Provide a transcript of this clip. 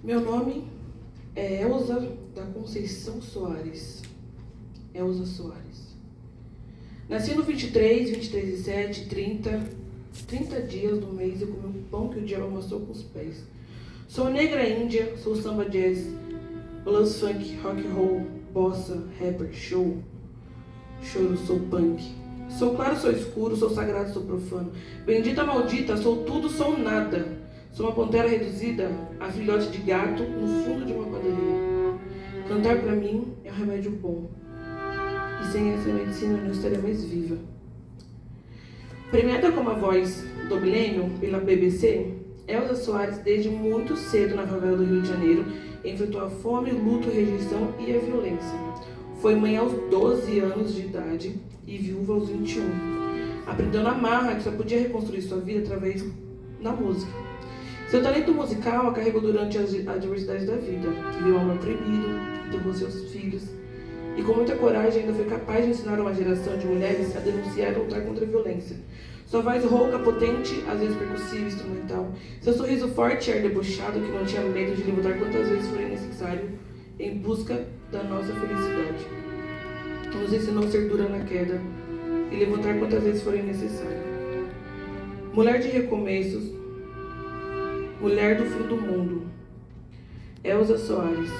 Meu nome é Elza da Conceição Soares. Elza Soares. Nasci no 23 e 7, 30 dias do mês eu comi um pão que o diabo amassou com os pés. Sou negra índia, sou samba jazz, blues funk, rock roll, bossa, rapper, show, choro, sou punk. Sou claro, sou escuro, sou sagrado, sou profano. Bendita, maldita, sou tudo, sou nada. Sou uma pantera reduzida a filhote de gato no fundo de uma padaria. Cantar pra mim é um remédio bom. E sem essa medicina eu não estaria mais viva. Premiada como a voz do milênio pela BBC, Elza Soares, desde muito cedo na favela do Rio de Janeiro, enfrentou a fome, o luto, a rejeição e a violência. Foi mãe aos 12 anos de idade e viúva aos 21. Aprendeu na marra que só podia reconstruir sua vida através da música. Seu talento musical a carregou durante a adversidade da vida. Viu o amor proibido, educou seus filhos e com muita coragem ainda foi capaz de ensinar uma geração de mulheres a denunciar e lutar contra a violência. Sua voz rouca, potente, às vezes percussiva e instrumental. Seu sorriso forte e ar debochado que não tinha medo de levantar quantas vezes for necessário em busca da nossa felicidade. Nos ensinou a ser dura na queda e levantar quantas vezes forem necessário. Mulher de recomeços, mulher do fim do mundo. Elza Soares.